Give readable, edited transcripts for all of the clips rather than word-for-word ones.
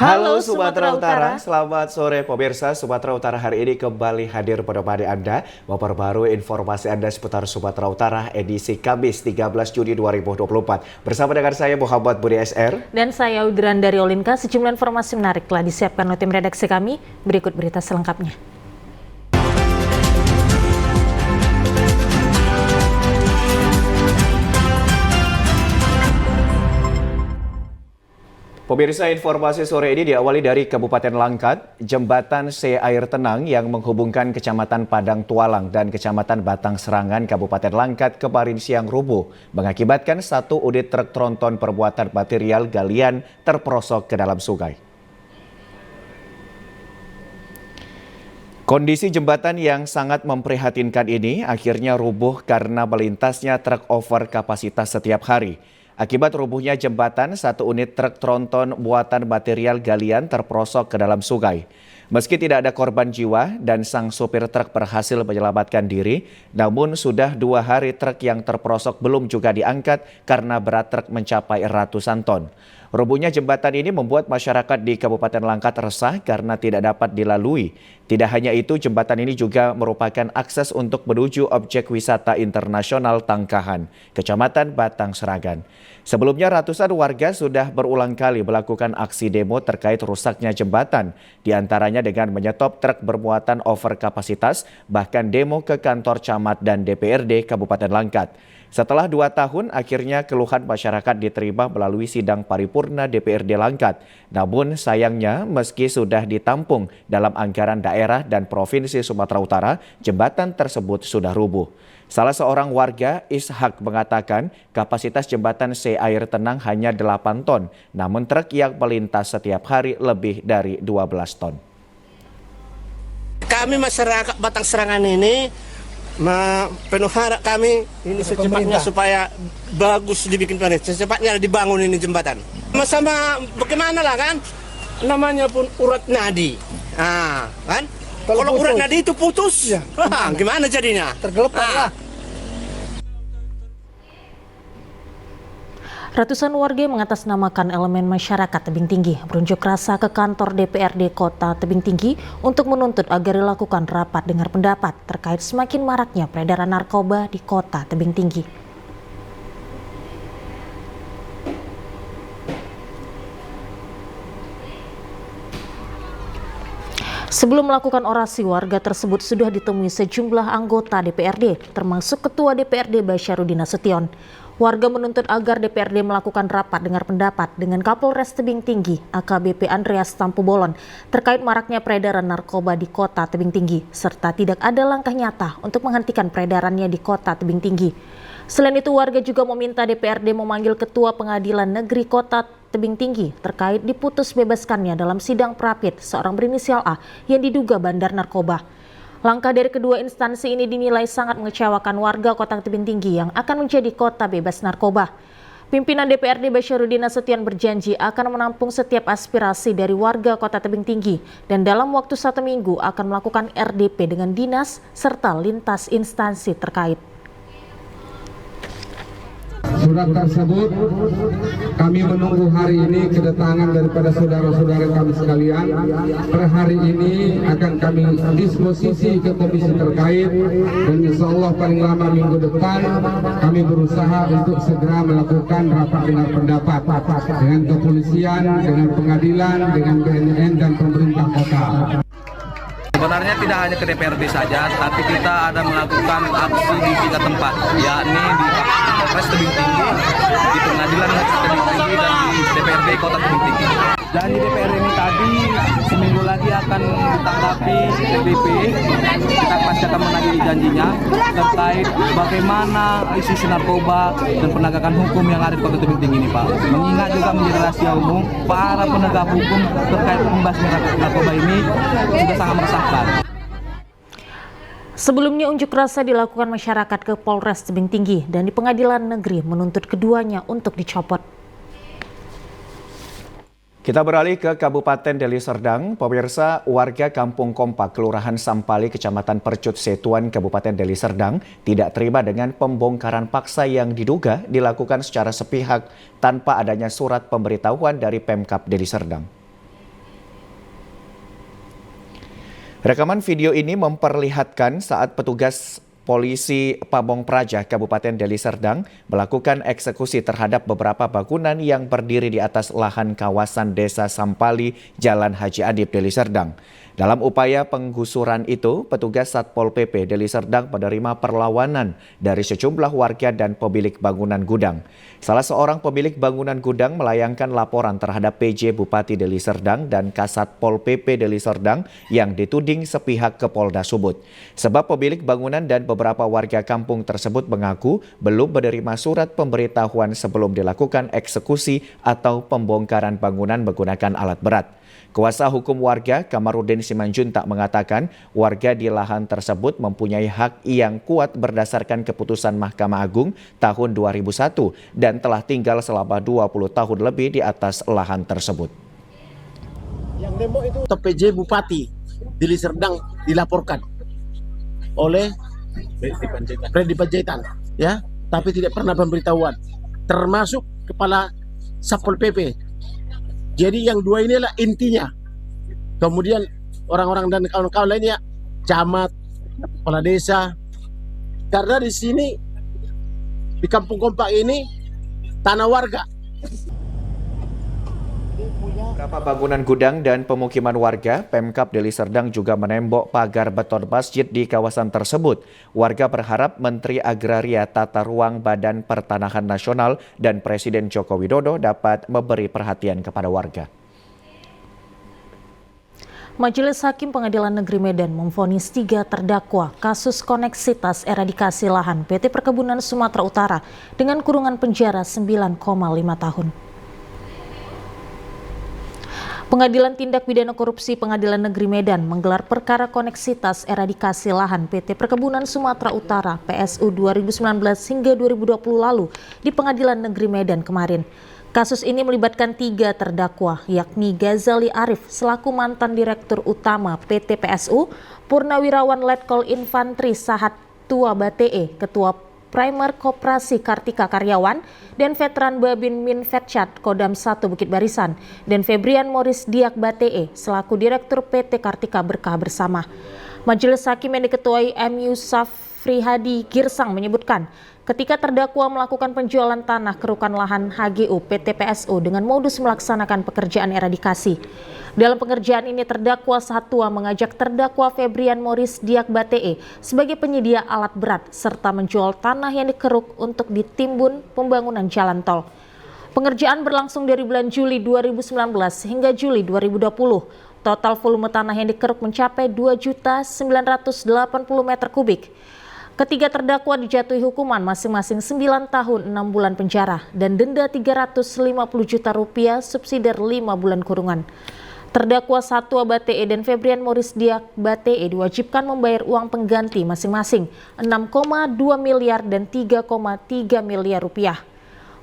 Halo Sumatera Utara, selamat sore pemirsa. Sumatera Utara hari ini kembali hadir pada Anda memperbarui informasi Anda seputar Sumatera Utara edisi Kamis 13 Juni 2024. Bersama dengan saya Muhammad Budi SR. Dan saya Udran dari Olinka. Sejumlah informasi menarik telah disiapkan oleh tim redaksi kami. Berikut berita selengkapnya. Pemirsa, informasi sore ini diawali dari Kabupaten Langkat. Jembatan Se Air Tenang yang menghubungkan Kecamatan Padang Tualang dan Kecamatan Batang Serangan Kabupaten Langkat kemarin siang rubuh, mengakibatkan satu unit truk tronton bermuatan material galian terperosok ke dalam sungai. Kondisi jembatan yang sangat memprihatinkan ini akhirnya rubuh karena melintasnya truk over kapasitas setiap hari. Akibat rubuhnya jembatan, satu unit truk tronton buatan material galian terperosok ke dalam sungai. Meski tidak ada korban jiwa dan sang sopir truk berhasil menyelamatkan diri, namun sudah 2 hari truk yang terperosok belum juga diangkat karena berat truk mencapai ratusan ton. Rubuhnya jembatan ini membuat masyarakat di Kabupaten Langkat resah karena tidak dapat dilalui. Tidak hanya itu, jembatan ini juga merupakan akses untuk menuju objek wisata internasional Tangkahan, Kecamatan Batang Serangan. Sebelumnya ratusan warga sudah berulang kali melakukan aksi demo terkait rusaknya jembatan, diantaranya dengan menyetop truk bermuatan over kapasitas, bahkan demo ke kantor camat dan DPRD Kabupaten Langkat. Setelah 2 tahun, akhirnya keluhan masyarakat diterima melalui sidang paripurna DPRD Langkat. Namun sayangnya, meski sudah ditampung dalam anggaran daerah dan Provinsi Sumatera Utara, jembatan tersebut sudah rubuh. Salah seorang warga, Ishak, mengatakan kapasitas jembatan Se Air Tenang hanya 8 ton, namun truk yang melintas setiap hari lebih dari 12 ton. Kami masyarakat Batang Serangan ini penuh harap kami ini secepatnya supaya bagus dibikin planet, secepatnya dibangun ini jembatan. Sama-sama bagaimana lah kan, namanya pun urat nadi, kan? Kalau urat nadi itu putus, ya, gimana jadinya? Tergelepar lah. Ratusan warga mengatasnamakan elemen masyarakat Tebing Tinggi berunjuk rasa ke kantor DPRD Kota Tebing Tinggi untuk menuntut agar dilakukan rapat dengar pendapat terkait semakin maraknya peredaran narkoba di Kota Tebing Tinggi. Sebelum melakukan orasi, warga tersebut sudah ditemui sejumlah anggota DPRD, termasuk Ketua DPRD Basyarudin Nasution. Warga menuntut agar DPRD melakukan rapat dengar pendapat dengan Kapolres Tebing Tinggi, AKBP Andreas Tampubolon, terkait maraknya peredaran narkoba di Kota Tebing Tinggi, serta tidak ada langkah nyata untuk menghentikan peredarannya di Kota Tebing Tinggi. Selain itu, warga juga meminta DPRD memanggil Ketua Pengadilan Negeri Kota Tebing Tinggi terkait diputus bebaskannya dalam sidang Prapit seorang berinisial A yang diduga bandar narkoba. Langkah dari kedua instansi ini dinilai sangat mengecewakan warga Kota Tebing Tinggi yang akan menjadi kota bebas narkoba. Pimpinan DPRD Basyarudin Nasution berjanji akan menampung setiap aspirasi dari warga Kota Tebing Tinggi dan dalam waktu 1 minggu akan melakukan RDP dengan dinas serta lintas instansi terkait. Surat tersebut kami menunggu hari ini kedatangan daripada saudara-saudara kami sekalian. Per hari ini akan kami disposisi ke komisi terkait dan insya Allah paling lama minggu depan kami berusaha untuk segera melakukan rapat dengar pendapat dengan kepolisian, dengan pengadilan, dengan BNN dan pemerintah kota. Sebenarnya tidak hanya ke DPRD saja, tapi kita ada melakukan aksi di 3 tempat, yakni di Kapolres Tebing Tinggi, di Pengadilan Negeri Tebing Tinggi, dan di DPRD Kota Tebing Tinggi. Dan di DPRD ini tadi seminggu lagi akan ditanggapi RDP, kita pasti akan menagih janjinya terkait bagaimana isu narkoba dan penegakan hukum yang ada di Kota Tebing Tinggi ini, Pak. Mengingat juga menjadi rahasia umum, para penegak hukum terkait pembasmian narkoba ini sudah sangat meresahkan. Sebelumnya unjuk rasa dilakukan masyarakat ke Polres Tebing Tinggi dan di Pengadilan Negeri menuntut keduanya untuk dicopot. Kita beralih ke Kabupaten Deli Serdang. Pemirsa, warga Kampung Kompak, Kelurahan Sampali, Kecamatan Percut Setuan, Kabupaten Deli Serdang tidak terima dengan pembongkaran paksa yang diduga dilakukan secara sepihak tanpa adanya surat pemberitahuan dari Pemkab Deli Serdang. Rekaman video ini memperlihatkan saat petugas polisi Pamong Praja, Kabupaten Deli Serdang melakukan eksekusi terhadap beberapa bangunan yang berdiri di atas lahan kawasan Desa Sampali, Jalan Haji Adib, Deli Serdang. Dalam upaya penggusuran itu, petugas Satpol PP Deli Serdang menerima perlawanan dari sejumlah warga dan pemilik bangunan gudang. Salah seorang pemilik bangunan gudang melayangkan laporan terhadap PJ Bupati Deli Serdang dan Kasatpol PP Deli Serdang yang dituding sepihak ke Polda Sumut. Sebab pemilik bangunan dan beberapa warga kampung tersebut mengaku belum menerima surat pemberitahuan sebelum dilakukan eksekusi atau pembongkaran bangunan menggunakan alat berat. Kuasa hukum warga Kamarudin Simanjuntak mengatakan warga di lahan tersebut mempunyai hak yang kuat berdasarkan keputusan Mahkamah Agung tahun 2001 dan telah tinggal selama 20 tahun lebih di atas lahan tersebut. Yang demo itu PJ Bupati Deli Serdang dilaporkan oleh Freddy Panjaitan, ya, tapi tidak pernah pemberitahuan, termasuk kepala Satpol PP. Jadi yang dua inilah intinya. Kemudian orang-orang dan kawan-kawan lainnya, camat, kepala desa. Karena di sini, di Kampung Kompak ini, tanah warga. Beberapa bangunan gudang dan pemukiman warga, Pemkab Deli Serdang juga menembok pagar beton masjid di kawasan tersebut. Warga berharap Menteri Agraria Tata Ruang Badan Pertanahan Nasional dan Presiden Joko Widodo dapat memberi perhatian kepada warga. Majelis Hakim Pengadilan Negeri Medan memvonis 3 terdakwa kasus koneksitas eradikasi lahan PT Perkebunan Sumatera Utara dengan kurungan penjara 9,5 tahun. Pengadilan Tindak Pidana Korupsi Pengadilan Negeri Medan menggelar perkara koneksitas eradikasi lahan PT Perkebunan Sumatera Utara PSU 2019 hingga 2020 lalu di Pengadilan Negeri Medan kemarin. Kasus ini melibatkan 3 terdakwa, yakni Ghazali Arif selaku mantan Direktur Utama PT PSU, Purnawirawan Letkol Infantri Sahat Tua Bate, Ketua Primer Koperasi Kartika Karyawan, dan veteran Babin Minfetchat Kodam 1 Bukit Barisan, dan Febrian Morris Diak Bate selaku Direktur PT Kartika Berkah Bersama. Majelis Hakim yang diketuai M. Yusuf Frihadi Girsang menyebutkan, ketika terdakwa melakukan penjualan tanah kerukan lahan HGU PT PSU dengan modus melaksanakan pekerjaan eradikasi. Dalam pengerjaan ini terdakwa Sahatua mengajak terdakwa Febrian Morris Diak Bate sebagai penyedia alat berat serta menjual tanah yang dikeruk untuk ditimbun pembangunan jalan tol. Pengerjaan berlangsung dari bulan Juli 2019 hingga Juli 2020. Total volume tanah yang dikeruk mencapai 2.980 meter kubik. Ketiga terdakwa dijatuhi hukuman masing-masing 9 tahun 6 bulan penjara dan denda 350 juta rupiah subsidiar 5 bulan kurungan. Terdakwa Satua Bate dan Febrian Morris Diak Bate diwajibkan membayar uang pengganti masing-masing 6,2 miliar dan 3,3 miliar rupiah.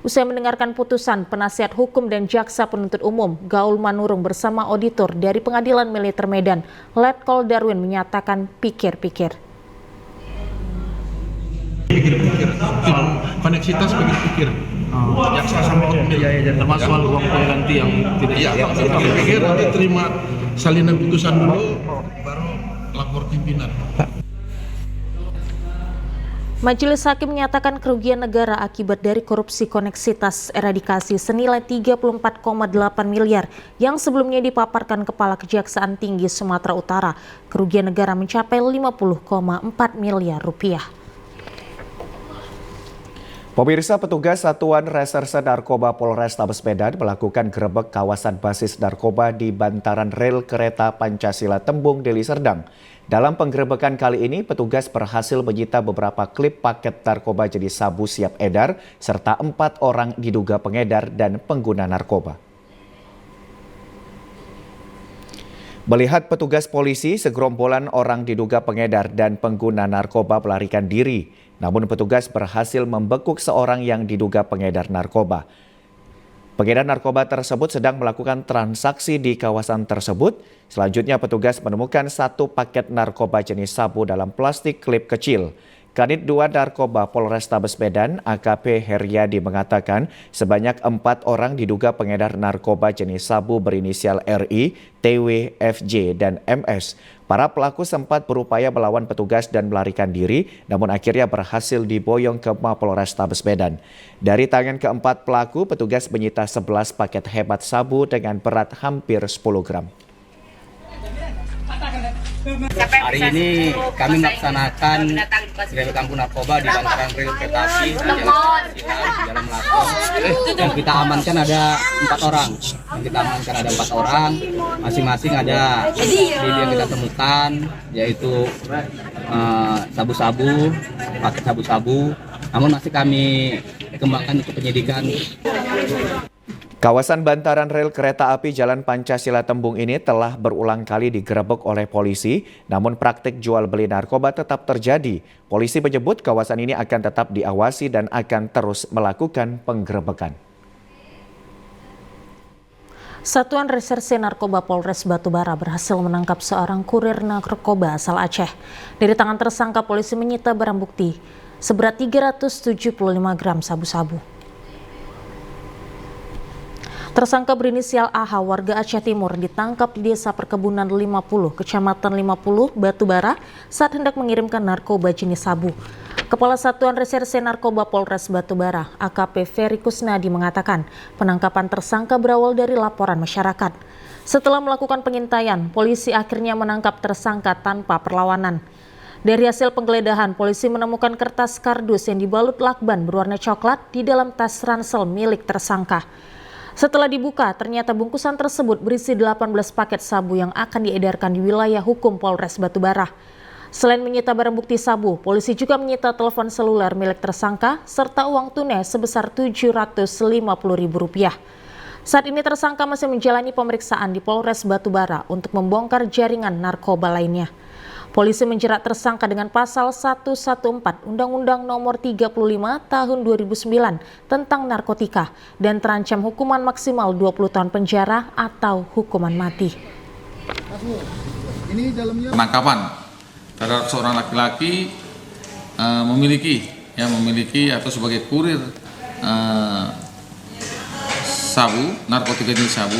Usai mendengarkan putusan, penasihat hukum dan jaksa penuntut umum Gaul Manurung bersama auditor dari Pengadilan Militer Medan, Letkol Darwin menyatakan pikir-pikir. Koneksitas pikir-pikir. Jaksa sama termasuk soal uang pengganti yang tidak. Pikir nanti terima salinan putusan dulu, baru lapor pimpinan. Majelis Hakim menyatakan kerugian negara akibat dari korupsi koneksitas eradikasi senilai 34,8 miliar yang sebelumnya dipaparkan Kepala Kejaksaan Tinggi Sumatera Utara. Kerugian negara mencapai 50,4 miliar rupiah. Pemirsa, petugas Satuan Reserse Narkoba Polrestabes Medan melakukan gerebek kawasan basis narkoba di bantaran rel kereta Pancasila Tembung, Deli Serdang. Dalam penggerebekan kali ini, petugas berhasil menyita beberapa klip paket narkoba jenis sabu siap edar, serta 4 orang diduga pengedar dan pengguna narkoba. Melihat petugas polisi, segerombolan orang diduga pengedar dan pengguna narkoba melarikan diri. Namun petugas berhasil membekuk seorang yang diduga pengedar narkoba. Pengedar narkoba tersebut sedang melakukan transaksi di kawasan tersebut. Selanjutnya petugas menemukan 1 paket narkoba jenis sabu dalam plastik klip kecil. Kanit 2 Narkoba Polrestabes Medan AKP Heriadi mengatakan sebanyak 4 orang diduga pengedar narkoba jenis sabu berinisial RI, TW, FJ, dan MS. Para pelaku sempat berupaya melawan petugas dan melarikan diri, namun akhirnya berhasil diboyong ke Mapolrestabes Medan. Dari tangan keempat pelaku, petugas menyita 11 paket hebat sabu dengan berat hampir 10 gram. Hari ini kami melaksanakan rel kampung narkoba di bantaran rel kereta api Jalan Melaka. Yang kita amankan ada 4 orang. Masing-masing ada yang kita temukan, yaitu sabu-sabu, paket sabu-sabu. Namun masih kami kembangkan untuk penyidikan. Kawasan bantaran rel kereta api Jalan Pancasila Tembung ini telah berulang kali digerebek oleh polisi, namun praktik jual beli narkoba tetap terjadi. Polisi menyebut kawasan ini akan tetap diawasi dan akan terus melakukan penggerebekan. Satuan Reserse Narkoba Polres Batubara berhasil menangkap seorang kurir narkoba asal Aceh. Dari tangan tersangka, polisi menyita barang bukti seberat 375 gram sabu-sabu. Tersangka berinisial AH warga Aceh Timur ditangkap di Desa Perkebunan 50, Kecamatan 50, Batubara saat hendak mengirimkan narkoba jenis sabu. Kepala Satuan Reserse Narkoba Polres Batubara, AKP Ferry Kusnadi mengatakan penangkapan tersangka berawal dari laporan masyarakat. Setelah melakukan pengintaian, polisi akhirnya menangkap tersangka tanpa perlawanan. Dari hasil penggeledahan, polisi menemukan kertas kardus yang dibalut lakban berwarna coklat di dalam tas ransel milik tersangka. Setelah dibuka, ternyata bungkusan tersebut berisi 18 paket sabu yang akan diedarkan di wilayah hukum Polres Batubara. Selain menyita barang bukti sabu, polisi juga menyita telepon seluler milik tersangka serta uang tunai sebesar Rp750.000. Saat ini tersangka masih menjalani pemeriksaan di Polres Batubara untuk membongkar jaringan narkoba lainnya. Polisi menjerat tersangka dengan pasal 114 Undang-Undang Nomor 35 Tahun 2009 tentang narkotika dan terancam hukuman maksimal 20 tahun penjara atau hukuman mati. Penangkapan terhadap seorang laki-laki memiliki atau sebagai kurir sabu, narkotika jenis sabu,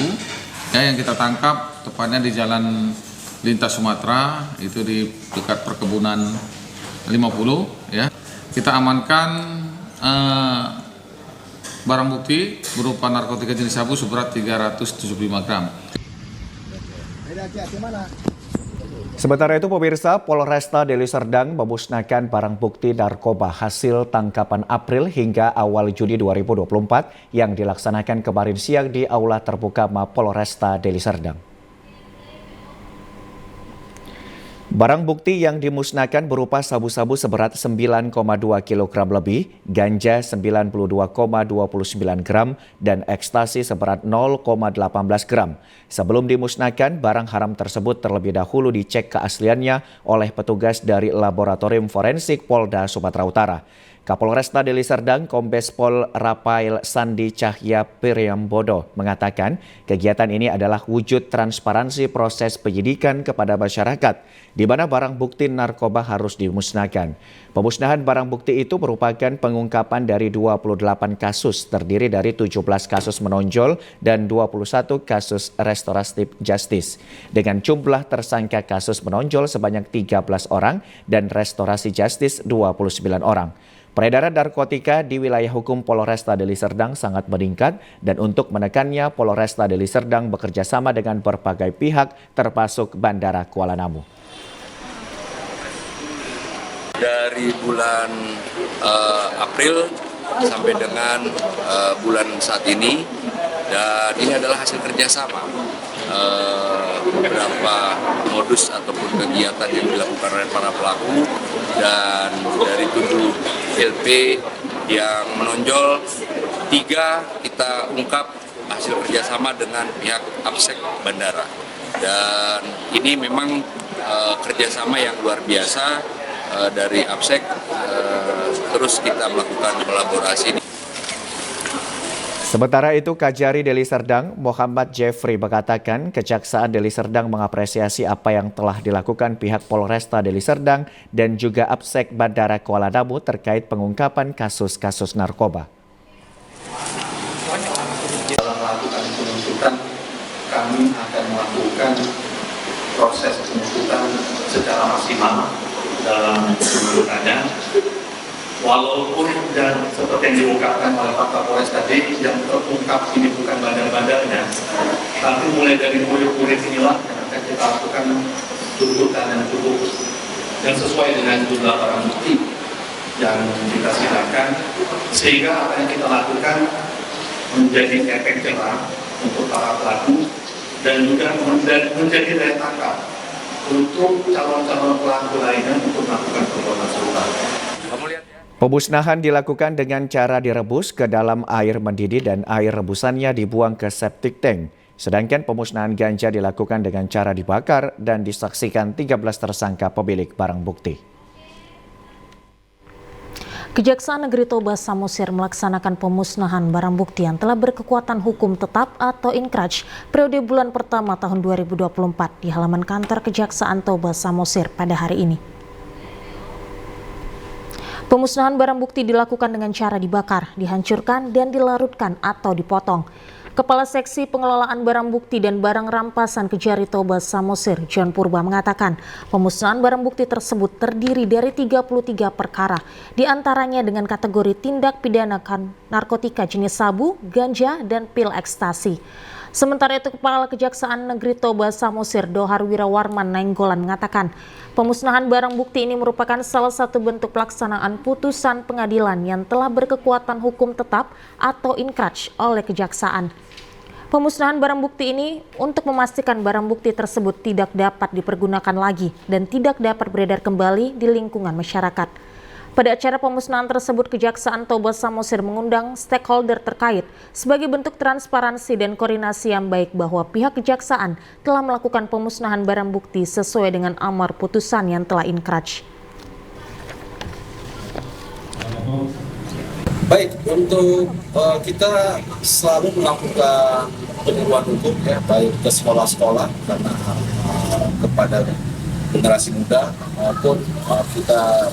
yang kita tangkap tepatnya di Jalan Lintas Sumatera, itu di dekat Perkebunan 50, ya. Kita amankan barang bukti berupa narkotika jenis sabu seberat 375 gram. Sementara itu pemirsa, Polresta Deli Serdang memusnahkan barang bukti narkoba hasil tangkapan April hingga awal Juni 2024 yang dilaksanakan kemarin siang di Aula Terbuka Mapolresta Deli Serdang. Barang bukti yang dimusnahkan berupa sabu-sabu seberat 9,2 kg lebih, ganja 92,29 gram, dan ekstasi seberat 0,18 gram. Sebelum dimusnahkan, barang haram tersebut terlebih dahulu dicek keasliannya oleh petugas dari Laboratorium Forensik Polda Sumatera Utara. Kapolresta Deli Serdang Kombes Pol Rafael Sandi Cahya Priambodo mengatakan kegiatan ini adalah wujud transparansi proses penyidikan kepada masyarakat, di mana barang bukti narkoba harus dimusnahkan. Pemusnahan barang bukti itu merupakan pengungkapan dari 28 kasus, terdiri dari 17 kasus menonjol dan 21 kasus restoratif justice. Dengan jumlah tersangka kasus menonjol sebanyak 13 orang dan restorasi justice 29 orang. Peredaran narkotika di wilayah hukum Polresta Deli Serdang sangat meningkat dan untuk menekannya Polresta Deli Serdang bekerja sama dengan berbagai pihak termasuk Bandara Kuala Namu. Dari bulan April sampai dengan bulan saat ini, dan ini adalah hasil kerjasama beberapa modus ataupun kegiatan yang dilakukan oleh para pelaku, dan dari 7 LP yang menonjol, 3 kita ungkap hasil kerjasama dengan pihak APSEK Bandara, dan ini memang kerjasama yang luar biasa dari APSEK, terus kita melakukan kolaborasi. Sementara itu, Kajari Deli Serdang, Muhammad Jeffrey mengatakan Kejaksaan Deli Serdang mengapresiasi apa yang telah dilakukan pihak Polresta Deli Serdang dan juga Apsek Bandara Kuala Namu terkait pengungkapan kasus-kasus narkoba. Dalam melakukan penuntutan, kami akan melakukan proses penuntutan secara maksimal dalam penuntutannya. Walaupun dan seperti yang diungkapkan oleh Pak Kapolres tadi, yang terungkap ini bukan bandar-bandarnya, tapi mulai dari kulit-kulit inilah yang akan kita lakukan tuntutan yang cukup dan sesuai dengan jumlah barang bukti yang kita silakan, sehingga apa yang kita lakukan menjadi efek jerah untuk para pelaku dan juga menjadi daya tangkap untuk calon-calon pelaku lainnya untuk melakukan perbuatan serupa. Pemusnahan dilakukan dengan cara direbus ke dalam air mendidih dan air rebusannya dibuang ke septic tank. Sedangkan pemusnahan ganja dilakukan dengan cara dibakar dan disaksikan 13 tersangka pemilik barang bukti. Kejaksaan Negeri Toba Samosir melaksanakan pemusnahan barang bukti yang telah berkekuatan hukum tetap atau inkraj periode bulan pertama tahun 2024 di halaman kantor Kejaksaan Toba Samosir pada hari ini. Pemusnahan barang bukti dilakukan dengan cara dibakar, dihancurkan, dan dilarutkan atau dipotong. Kepala Seksi Pengelolaan Barang Bukti dan Barang Rampasan Kejari Toba Samosir, John Purba mengatakan, pemusnahan barang bukti tersebut terdiri dari 33 perkara, diantaranya dengan kategori tindak pidana narkotika jenis sabu, ganja, dan pil ekstasi. Sementara itu, Kepala Kejaksaan Negeri Toba Samosir, Dohar Wirawarman Nainggolan mengatakan, pemusnahan barang bukti ini merupakan salah satu bentuk pelaksanaan putusan pengadilan yang telah berkekuatan hukum tetap atau inkraj oleh Kejaksaan. Pemusnahan barang bukti ini untuk memastikan barang bukti tersebut tidak dapat dipergunakan lagi dan tidak dapat beredar kembali di lingkungan masyarakat. Pada acara pemusnahan tersebut, Kejaksaan Toba Samosir mengundang stakeholder terkait sebagai bentuk transparansi dan koordinasi yang baik bahwa pihak Kejaksaan telah melakukan pemusnahan barang bukti sesuai dengan amar putusan yang telah inkraj. Baik, untuk kita selalu melakukan penyuluhan hukum ya, baik ke sekolah-sekolah karena kepada generasi muda maupun kita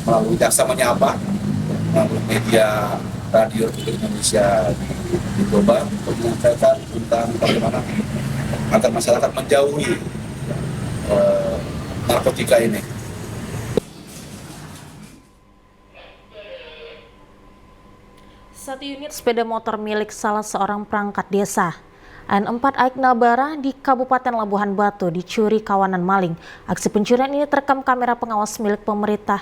melalui Jaksa Menyapa, melalui media radio Indonesia di Toba untuk menyampaikan tentang bagaimana agar masyarakat menjauhi narkotika ini. Satu unit sepeda motor milik salah seorang perangkat desa N4 Aik Nabara di Kabupaten Labuhan Batu dicuri kawanan maling. Aksi pencurian ini terekam kamera pengawas milik pemerintah.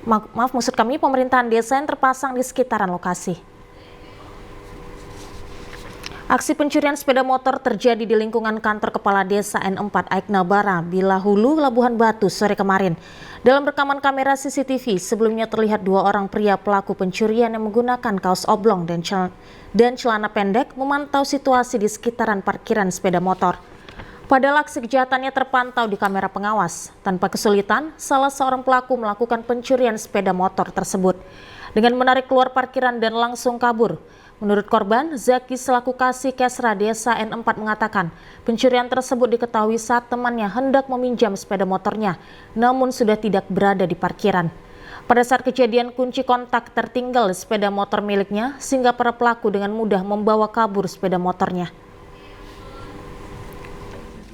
Pemerintahan desa yang terpasang di sekitaran lokasi. Aksi pencurian sepeda motor terjadi di lingkungan kantor Kepala Desa N4 Aik Nabara, Bilahulu, Labuhan Batu sore kemarin. Dalam rekaman kamera CCTV, sebelumnya terlihat dua orang pria pelaku pencurian yang menggunakan kaos oblong dan celana pendek memantau situasi di sekitaran parkiran sepeda motor. Padahal aksi kejahatannya terpantau di kamera pengawas. Tanpa kesulitan, salah seorang pelaku melakukan pencurian sepeda motor tersebut dengan menarik keluar parkiran dan langsung kabur. Menurut korban, Zaki selaku Kasih Kesra Desa N4 mengatakan, pencurian tersebut diketahui saat temannya hendak meminjam sepeda motornya, namun sudah tidak berada di parkiran. Pada saat kejadian, kunci kontak tertinggal di sepeda motor miliknya, sehingga para pelaku dengan mudah membawa kabur sepeda motornya.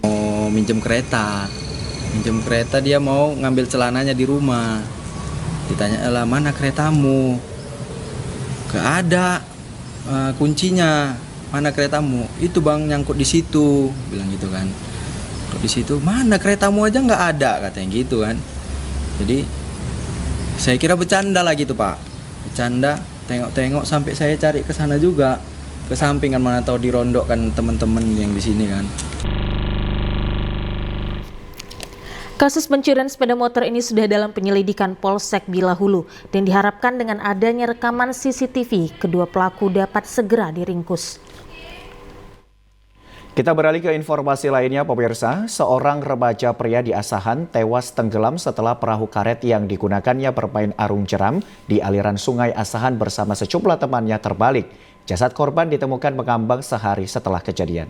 Mau minjem kereta dia mau ngambil celananya di rumah. Ditanya, lah mana keretamu? Gak ada. Kuncinya, mana keretamu? Itu bang nyangkut di situ, bilang gitu kan. Di situ mana keretamu aja nggak ada, katanya gitu kan. Jadi saya kira bercanda lah gitu pak, bercanda. Tengok-tengok sampai saya cari ke sana juga, ke samping kan, mana tahu dirondok kan teman-teman yang di sini kan. Kasus pencurian sepeda motor ini sudah dalam penyelidikan Polsek Bilahulu dan diharapkan dengan adanya rekaman CCTV, kedua pelaku dapat segera diringkus. Kita beralih ke informasi lainnya, pemirsa. Seorang remaja pria di Asahan tewas tenggelam setelah perahu karet yang digunakannya bermain arung jeram di aliran sungai Asahan bersama sejumlah temannya terbalik. Jasad korban ditemukan mengambang sehari setelah kejadian.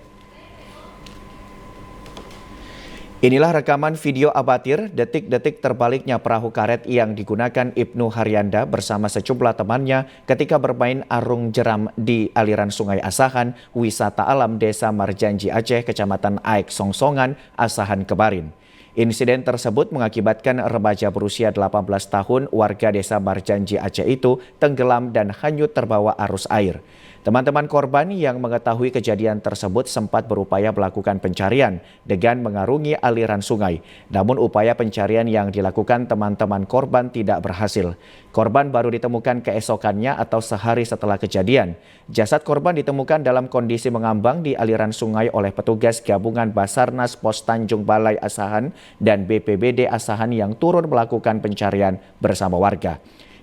Inilah rekaman video amatir detik-detik terbaliknya perahu karet yang digunakan Ibnu Haryanda bersama sejumlah temannya ketika bermain arung jeram di aliran Sungai Asahan, wisata alam Desa Marjanji Aceh, Kecamatan Aek Songsongan, Asahan kemarin. Insiden tersebut mengakibatkan remaja berusia 18 tahun warga Desa Marjanji Aceh itu tenggelam dan hanyut terbawa arus air. Teman-teman korban yang mengetahui kejadian tersebut sempat berupaya melakukan pencarian dengan mengarungi aliran sungai. Namun upaya pencarian yang dilakukan teman-teman korban tidak berhasil. Korban baru ditemukan keesokannya atau sehari setelah kejadian. Jasad korban ditemukan dalam kondisi mengambang di aliran sungai oleh petugas gabungan Basarnas Pos Tanjung Balai Asahan dan BPBD Asahan yang turun melakukan pencarian bersama warga.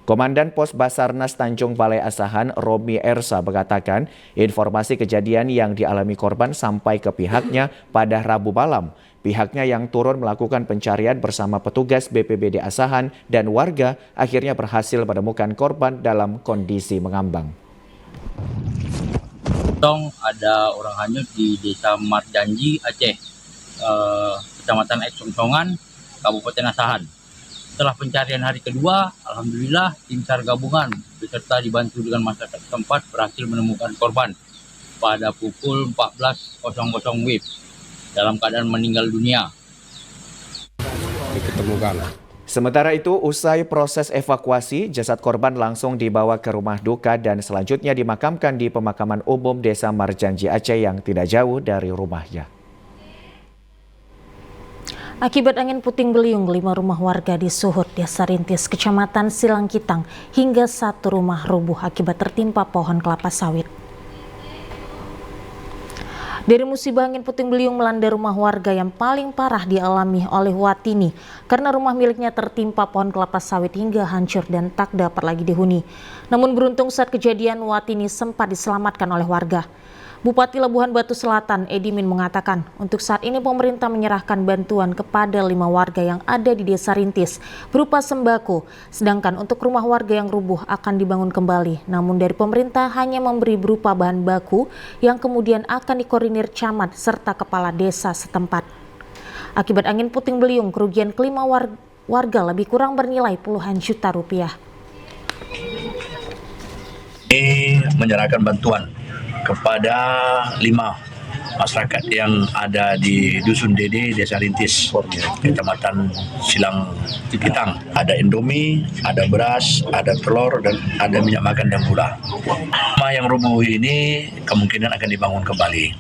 Komandan Pos Basarnas Tanjung Balai Asahan, Romi Ersa, mengatakan informasi kejadian yang dialami korban sampai ke pihaknya pada Rabu malam. Pihaknya yang turun melakukan pencarian bersama petugas BPBD Asahan dan warga akhirnya berhasil menemukan korban dalam kondisi mengambang. Ada orang hanyut di Desa Marjanji Aceh, Kecamatan Aek Songsongan, Kabupaten Asahan. Setelah pencarian hari kedua, alhamdulillah tim SAR gabungan beserta dibantu dengan masyarakat setempat berhasil menemukan korban pada pukul 14.00 WIB dalam keadaan meninggal dunia. Sementara itu, usai proses evakuasi, jasad korban langsung dibawa ke rumah duka dan selanjutnya dimakamkan di pemakaman umum Desa Marjanji Aceh yang tidak jauh dari rumahnya. Akibat angin puting beliung, 5 rumah warga di Suhut, Desa Rintis, Kecamatan Silangkitang, hingga 1 rumah rubuh akibat tertimpa pohon kelapa sawit. Dari musibah angin puting beliung melanda rumah warga yang paling parah dialami oleh Watini karena rumah miliknya tertimpa pohon kelapa sawit hingga hancur dan tak dapat lagi dihuni. Namun beruntung saat kejadian Watini sempat diselamatkan oleh warga. Bupati Labuhan Batu Selatan, Edi Min, mengatakan untuk saat ini pemerintah menyerahkan bantuan kepada 5 warga yang ada di Desa Rintis berupa sembako, sedangkan untuk rumah warga yang rubuh akan dibangun kembali. Namun dari pemerintah hanya memberi berupa bahan baku yang kemudian akan dikoordinir camat serta kepala desa setempat. Akibat angin puting beliung, kerugian kelima warga lebih kurang bernilai puluhan juta rupiah. Ini menyerahkan bantuan kepada 5 masyarakat yang ada di Dusun Dede, Desa Rintis, Kecamatan Silangkitang. Ada Indomie, ada beras, ada telur, dan ada minyak makan dan gula. Rumah yang rubuh ini kemungkinan akan dibangun kembali.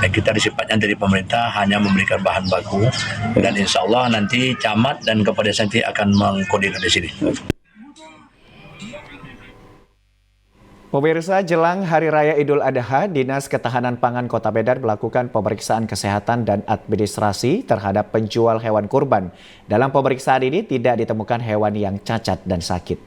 Dan kita disipatnya dari pemerintah hanya memberikan bahan baku, dan insya Allah nanti camat dan kepala desa nanti akan mengkoordinir di sini. Pemirsa, jelang Hari Raya Idul Adha, Dinas Ketahanan Pangan Kota Medan melakukan pemeriksaan kesehatan dan administrasi terhadap penjual hewan kurban. Dalam pemeriksaan ini tidak ditemukan hewan yang cacat dan sakit.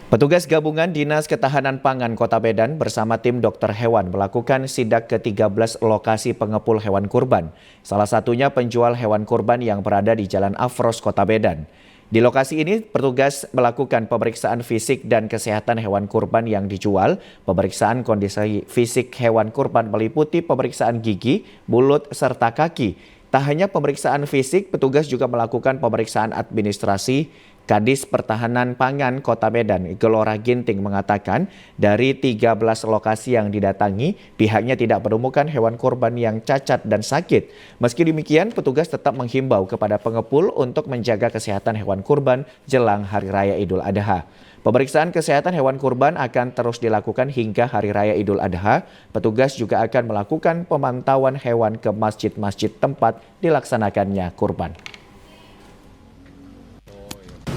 Petugas gabungan Dinas Ketahanan Pangan Kota Medan bersama tim dokter hewan melakukan sidak ke 13 lokasi pengepul hewan kurban. Salah satunya penjual hewan kurban yang berada di Jalan Afros, Kota Medan. Di lokasi ini, petugas melakukan pemeriksaan fisik dan kesehatan hewan kurban yang dijual. Pemeriksaan kondisi fisik hewan kurban meliputi pemeriksaan gigi, mulut, serta kaki. Tak hanya pemeriksaan fisik, petugas juga melakukan pemeriksaan administrasi. Kadis Pertahanan Pangan Kota Medan, Gelora Ginting, mengatakan dari 13 lokasi yang didatangi, pihaknya tidak menemukan hewan kurban yang cacat dan sakit. Meski demikian, petugas tetap menghimbau kepada pengepul untuk menjaga kesehatan hewan kurban jelang Hari Raya Idul Adha. Pemeriksaan kesehatan hewan kurban akan terus dilakukan hingga Hari Raya Idul Adha. Petugas juga akan melakukan pemantauan hewan ke masjid-masjid tempat dilaksanakannya kurban.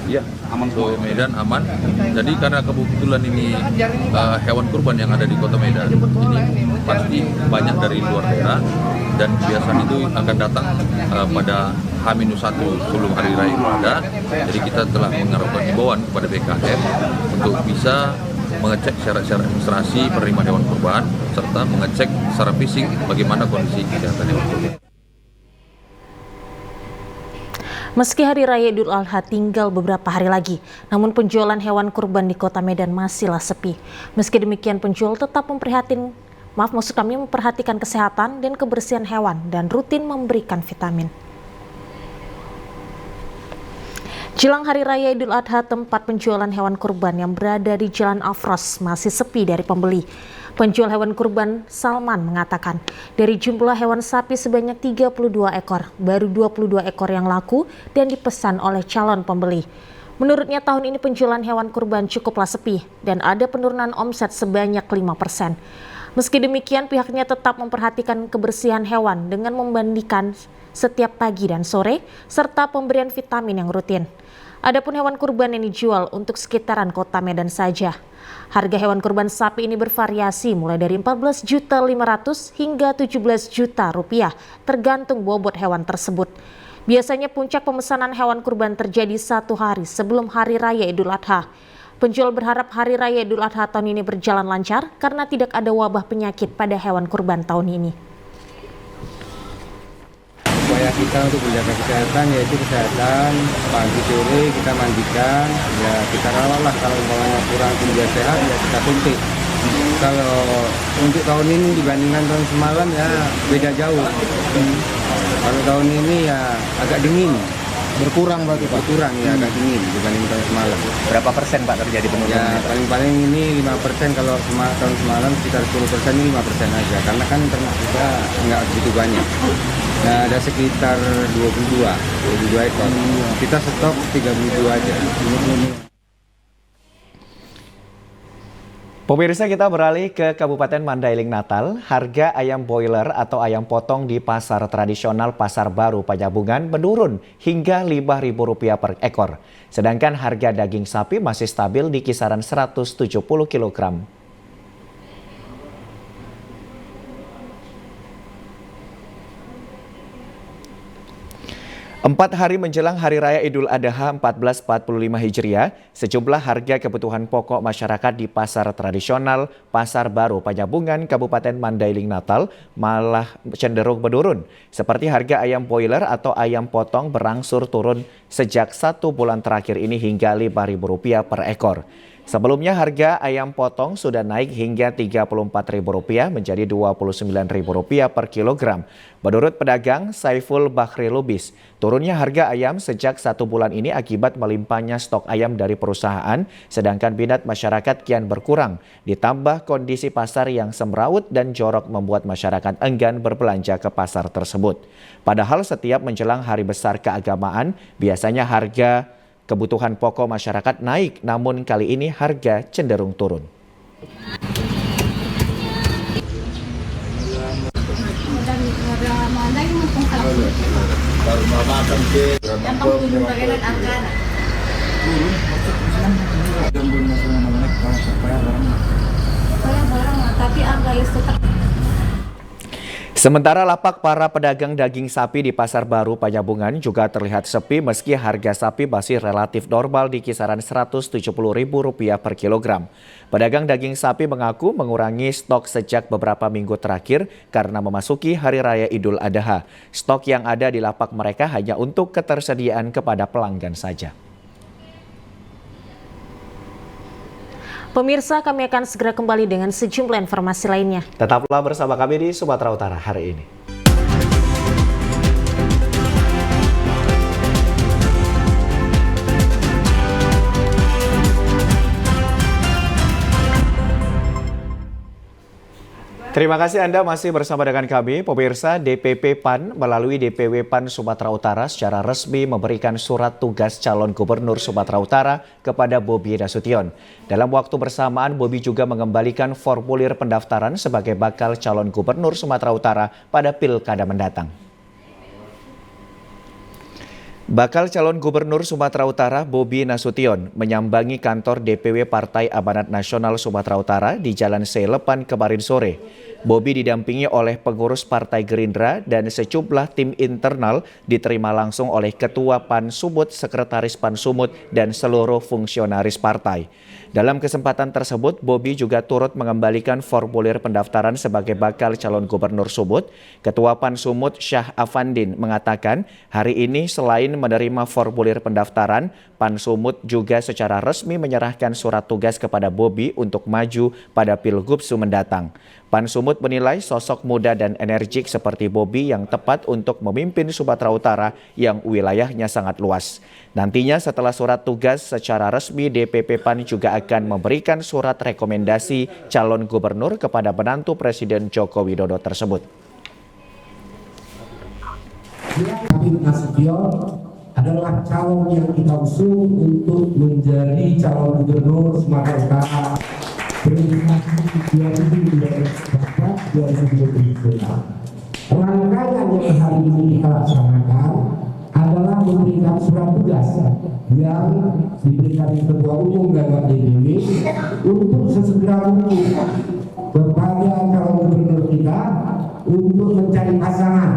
Ya, aman di Medan aman. Jadi karena kebetulan ini hewan kurban yang ada di Kota Medan ini pasti banyak dari luar daerah dan biasanya itu akan datang pada H-1 sebelum Hari Raya Idul Adha. Jadi kita telah mengarahkan himbauan kepada BKM untuk bisa mengecek syarat-syarat administrasi penerima hewan kurban serta mengecek secara fisik bagaimana kondisi kesehatan hewan kurban. Meski Hari Raya Idul Adha tinggal beberapa hari lagi, namun penjualan hewan kurban di Kota Medan masihlah sepi. Meski demikian, penjual tetap memperhatikan kesehatan dan kebersihan hewan dan rutin memberikan vitamin. Jelang Hari Raya Idul Adha, tempat penjualan hewan kurban yang berada di Jalan Afros masih sepi dari pembeli. Penjual hewan kurban Salman mengatakan, dari jumlah hewan sapi sebanyak 32 ekor, baru 22 ekor yang laku dan dipesan oleh calon pembeli. Menurutnya tahun ini penjualan hewan kurban cukuplah sepi dan ada penurunan omset sebanyak 5%. Meski demikian, pihaknya tetap memperhatikan kebersihan hewan dengan membandingkan setiap pagi dan sore, serta pemberian vitamin yang rutin. Adapun hewan kurban yang dijual untuk sekitaran Kota Medan saja. Harga hewan kurban sapi ini bervariasi mulai dari 14.500.000 hingga 17 juta rupiah, tergantung bobot hewan tersebut. Biasanya puncak pemesanan hewan kurban terjadi 1 hari sebelum Hari Raya Idul Adha. Penjual berharap Hari Raya Idul Adha tahun ini berjalan lancar karena tidak ada wabah penyakit pada hewan kurban tahun ini. Upaya kita untuk menjaga kesehatan yaitu kesehatan pagi sore kita mandikan, ya kita rawatlah. Kalau umpamanya kurang dia sehat ya kita suntik. Kalau untuk tahun ini dibandingkan tahun semalam ya beda jauh. Kalau tahun ini ya agak dingin. Berkurang berarti Pak? Berkurang ya, agak dingin dibanding tahun semalam. Berapa persen Pak terjadi penurunan? Ya paling-paling ini 5%, kalau tahun semalam sekitar 10%, ini 5% aja. Karena kan ternak kita nggak begitu banyak. Nah ada sekitar 22 ekor. Kita stok 32 aja. Pemirsa, kita beralih ke Kabupaten Mandailing Natal. Harga ayam boiler atau ayam potong di pasar tradisional Pasar Baru Panyabungan menurun hingga Rp5.000 per ekor. Sedangkan harga daging sapi masih stabil di kisaran 170 kg. 4 hari menjelang Hari Raya Idul Adha 1445 Hijriah, sejumlah harga kebutuhan pokok masyarakat di pasar tradisional Pasar Baru Panyabungan Kabupaten Mandailing Natal malah cenderung menurun. Seperti harga ayam boiler atau ayam potong berangsur turun sejak 1 bulan terakhir ini hingga Rp5.000 per ekor. Sebelumnya harga ayam potong sudah naik hingga Rp34.000 menjadi Rp29.000 per kilogram. Menurut pedagang Saiful Bakhri Lubis, turunnya harga ayam sejak 1 bulan ini akibat melimpahnya stok ayam dari perusahaan, sedangkan minat masyarakat kian berkurang. Ditambah kondisi pasar yang semrawut dan jorok membuat masyarakat enggan berbelanja ke pasar tersebut. Padahal setiap menjelang hari besar keagamaan, biasanya harga kebutuhan pokok masyarakat naik, namun kali ini harga cenderung turun. Sementara lapak para pedagang daging sapi di Pasar Baru Panyabungan juga terlihat sepi meski harga sapi masih relatif normal di kisaran Rp170.000 per kilogram. Pedagang daging sapi mengaku mengurangi stok sejak beberapa minggu terakhir karena memasuki Hari Raya Idul Adha. Stok yang ada di lapak mereka hanya untuk ketersediaan kepada pelanggan saja. Pemirsa, kami akan segera kembali dengan sejumlah informasi lainnya. Tetaplah bersama kami di Sumatera Utara hari ini. Terima kasih Anda masih bersama dengan kami. Pemirsa, DPP PAN melalui DPW PAN Sumatera Utara secara resmi memberikan surat tugas calon gubernur Sumatera Utara kepada Bobi Nasution. Dalam waktu bersamaan, Bobi juga mengembalikan formulir pendaftaran sebagai bakal calon gubernur Sumatera Utara pada Pilkada mendatang. Bakal calon gubernur Sumatera Utara Bobi Nasution menyambangi kantor DPW Partai Amanat Nasional Sumatera Utara di Jalan Selepan kemarin sore. Bobi didampingi oleh pengurus Partai Gerindra dan sejumlah tim internal diterima langsung oleh Ketua PAN Sumut, Sekretaris PAN Sumut, dan seluruh fungsionaris partai. Dalam kesempatan tersebut, Bobi juga turut mengembalikan formulir pendaftaran sebagai bakal calon gubernur Sumut. Ketua PAN Sumut Syah Afandin mengatakan hari ini selain menerima formulir pendaftaran, PAN Sumut juga secara resmi menyerahkan surat tugas kepada Bobi untuk maju pada Pilgub mendatang. PAN Sumut menilai sosok muda dan energik seperti Bobi yang tepat untuk memimpin Sumatera Utara yang wilayahnya sangat luas. Nantinya setelah surat tugas secara resmi, DPP PAN juga akan memberikan surat rekomendasi calon gubernur kepada menantu Presiden Joko Widodo tersebut. Kami Nasution adalah calon yang kita usung untuk menjadi calon gubernur Sumatera Utara. Rangkaian yang hari ini kita laksanakan adalah memberikan surat tugas yang diberikan Ketua Umum dan DPP untuk sesegera mungkin kepada calon gubernur kita untuk mencari pasangan.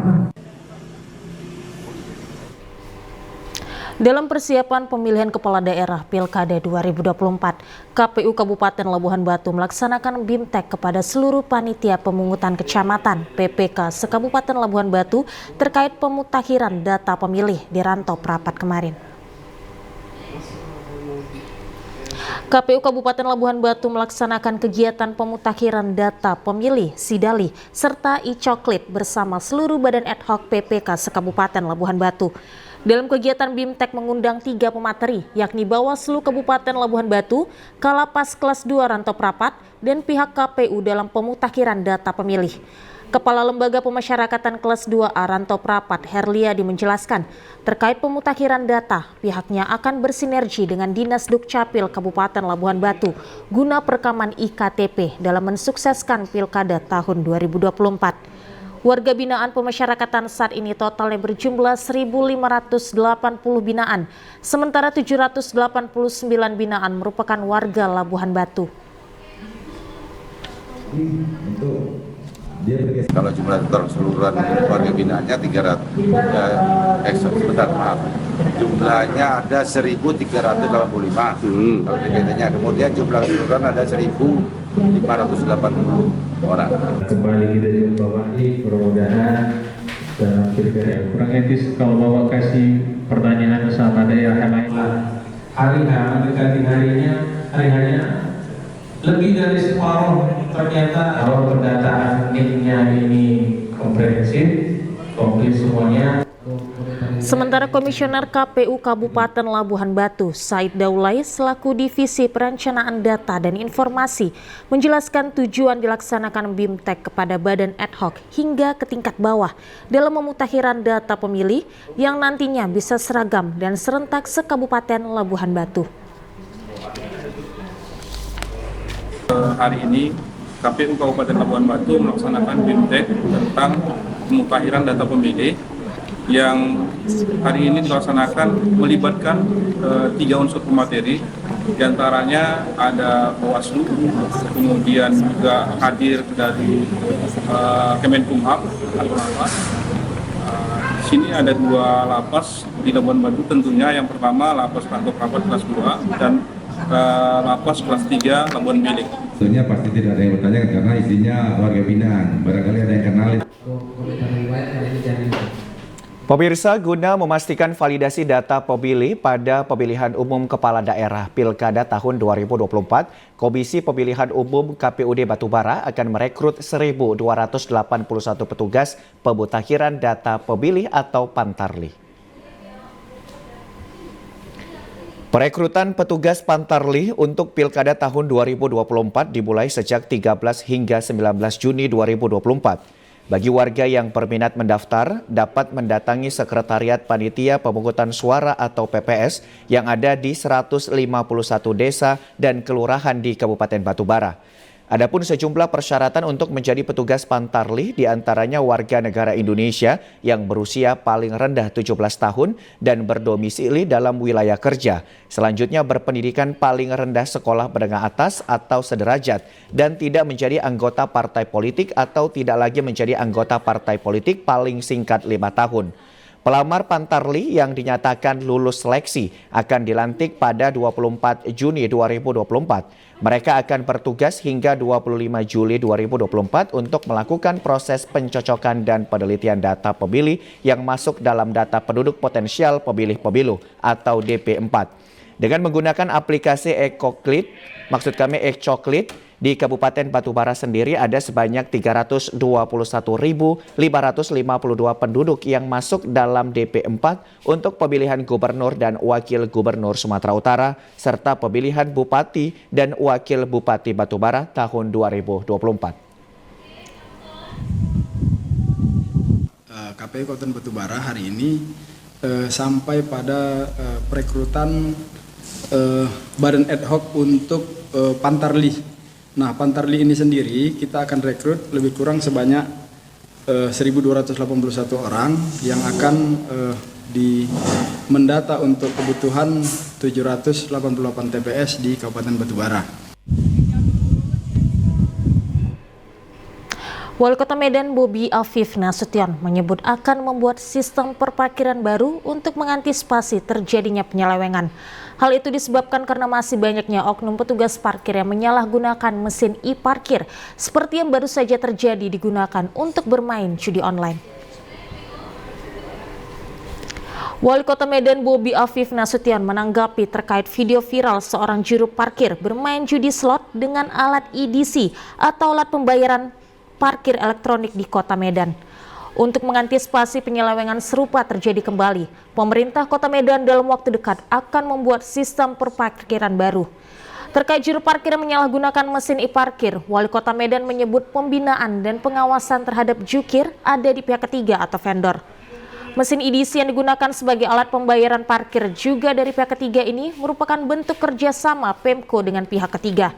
Dalam persiapan pemilihan kepala daerah Pilkada 2024, KPU Kabupaten Labuhan Batu melaksanakan BIMTEK kepada seluruh panitia pemungutan kecamatan PPK se-Kabupaten Labuhan Batu terkait pemutakhiran data pemilih di Rantau Prapat kemarin. KPU Kabupaten Labuhan Batu melaksanakan kegiatan pemutakhiran data pemilih Sidali serta e-coklit bersama seluruh badan ad hoc PPK se-Kabupaten Labuhan Batu. Dalam kegiatan BIMTEK mengundang 3 pemateri, yakni Bawaslu Kabupaten Labuhan Batu, Kalapas Kelas 2 Rantau Prapat, dan pihak KPU dalam pemutakhiran data pemilih. Kepala Lembaga Pemasyarakatan Kelas 2A Rantau Prapat, Herliadi menjelaskan, terkait pemutakhiran data, pihaknya akan bersinergi dengan Dinas Dukcapil Kabupaten Labuhan Batu guna perekaman IKTP dalam mensukseskan Pilkada tahun 2024. Warga binaan pemasyarakatan saat ini totalnya berjumlah 1.580 binaan, sementara 789 binaan merupakan warga Labuhan Batu. Kalau jumlah keseluruhan warga binaannya 300, jumlahnya ada 1.385 kalau DPT-nya, kemudian jumlah keseluruhan ada 1.580 orang. Kembali kita membawahi mudah-mudahan dalam pilkada yang kurang etis kalau bawa kasih pertanyaan sama daerah yang lain. Hari mendekati harinya lebih dari separuh ternyata kalau pendataan NIK-nya ini komprehensif, komplit semuanya. Sementara Komisioner KPU Kabupaten Labuhan Batu, Said Daulay, selaku Divisi Perencanaan Data dan Informasi, menjelaskan tujuan dilaksanakan BIMTEK kepada badan ad hoc hingga ke tingkat bawah dalam pemutakhiran data pemilih yang nantinya bisa seragam dan serentak se-Kabupaten Labuhan Batu. Hari ini KPU Kabupaten Labuhan Batu melaksanakan BIMTEK tentang pemutakhiran data pemilih yang hari ini dilaksanakan melibatkan 3 unsur pemateri, diantaranya ada Bawaslu, kemudian juga hadir dari Kemenkumham atau Lapas. Di sini ada 2 lapas di Labuhan Batu tentunya, yang pertama Lapas Rantau Prapat kelas 2 dan Lapas kelas 3 Labuhan Bilik. Tentunya pasti tidak ada yang bertanya karena isinya warga binaan, barangkali ada yang kenal. Pemirsa, guna memastikan validasi data pemilih pada pemilihan umum kepala daerah Pilkada tahun 2024, Komisi Pemilihan Umum KPUD Batubara akan merekrut 1.281 petugas pemutakhiran data pemilih atau Pantarlih. Perekrutan petugas Pantarlih untuk Pilkada tahun 2024 dimulai sejak 13 hingga 19 Juni 2024. Bagi warga yang berminat mendaftar, dapat mendatangi Sekretariat Panitia Pemungutan Suara atau PPS yang ada di 151 desa dan kelurahan di Kabupaten Batubara. Adapun sejumlah persyaratan untuk menjadi petugas Pantarlih diantaranya warga negara Indonesia yang berusia paling rendah 17 tahun dan berdomisili dalam wilayah kerja. Selanjutnya berpendidikan paling rendah sekolah menengah atas atau sederajat dan tidak menjadi anggota partai politik atau tidak lagi menjadi anggota partai politik paling singkat 5 tahun. Pelamar Pantarlih yang dinyatakan lulus seleksi akan dilantik pada 24 Juni 2024. Mereka akan bertugas hingga 25 Juli 2024 untuk melakukan proses pencocokan dan penelitian data pemilih yang masuk dalam data penduduk potensial pemilih pemilu atau DP4. Dengan menggunakan aplikasi e-Coklit, di Kabupaten Batubara sendiri ada sebanyak 321.552 penduduk yang masuk dalam DP4 untuk pemilihan gubernur dan wakil gubernur Sumatera Utara serta pemilihan bupati dan wakil bupati Batubara tahun 2024. KPU Kabupaten Batubara hari ini sampai pada perekrutan badan ad hoc untuk Pantarlih. Nah, Pantarlih ini sendiri kita akan rekrut lebih kurang sebanyak 1.281 orang yang akan mendata untuk kebutuhan 788 TPS di Kabupaten Batubara. Wali Kota Medan Bobi Afif Nasution menyebut akan membuat sistem perparkiran baru untuk mengantisipasi terjadinya penyelewengan. Hal itu disebabkan karena masih banyaknya oknum petugas parkir yang menyalahgunakan mesin e-parkir seperti yang baru saja terjadi digunakan untuk bermain judi online. Wali Kota Medan Bobi Afif Nasution menanggapi terkait video viral seorang juru parkir bermain judi slot dengan alat EDC atau alat pembayaran parkir elektronik di Kota Medan. Untuk mengantisipasi penyelewengan serupa terjadi kembali, pemerintah Kota Medan dalam waktu dekat akan membuat sistem perparkiran baru. Terkait juru parkir yang menyalahgunakan mesin e-parkir, Wali Kota Medan menyebut pembinaan dan pengawasan terhadap jukir ada di pihak ketiga atau vendor. Mesin EDC yang digunakan sebagai alat pembayaran parkir juga dari pihak ketiga ini merupakan bentuk kerjasama Pemko dengan pihak ketiga.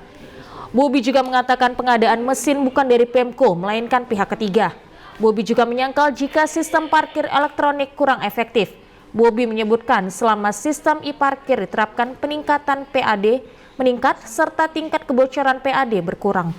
Bobi juga mengatakan pengadaan mesin bukan dari Pemko, melainkan pihak ketiga. Bobi juga menyangkal jika sistem parkir elektronik kurang efektif. Bobi menyebutkan selama sistem e-parkir diterapkan peningkatan PAD meningkat serta tingkat kebocoran PAD berkurang.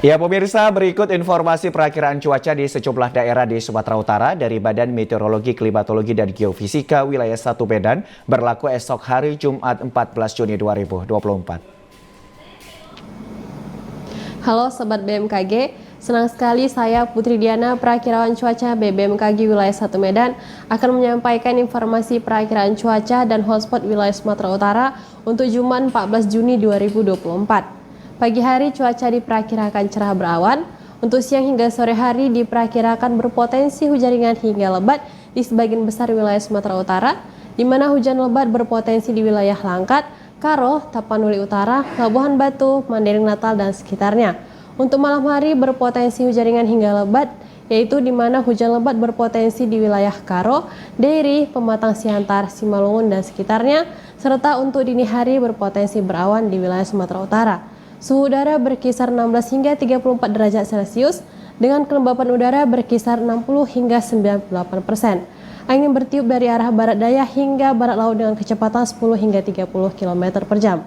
Ya pemirsa, berikut informasi perakiraan cuaca di sejumlah daerah di Sumatera Utara dari Badan Meteorologi, Klimatologi, dan Geofisika Wilayah 1 Medan berlaku esok hari Jumat 14 Juni 2024. Halo Sobat BMKG, senang sekali saya Putri Diana, perakiraan cuaca BMKG Wilayah 1 Medan akan menyampaikan informasi perakiraan cuaca dan hotspot wilayah Sumatera Utara untuk Jumat 14 Juni 2024. Pagi hari cuaca diperkirakan cerah berawan, untuk siang hingga sore hari diperkirakan berpotensi hujan ringan hingga lebat di sebagian besar wilayah Sumatera Utara, di mana hujan lebat berpotensi di wilayah Langkat, Karo, Tapanuli Utara, Labuhan Batu, Mandailing Natal, dan sekitarnya. Untuk malam hari berpotensi hujan ringan hingga lebat, yaitu di mana hujan lebat berpotensi di wilayah Karo, Dairi, Pematang Siantar, Simalungun, dan sekitarnya, serta untuk dini hari berpotensi berawan di wilayah Sumatera Utara. Suhu udara berkisar 16 hingga 34 derajat Celcius dengan kelembapan udara berkisar 60 hingga 98%. Angin bertiup dari arah barat daya hingga barat laut dengan kecepatan 10 hingga 30 km per jam.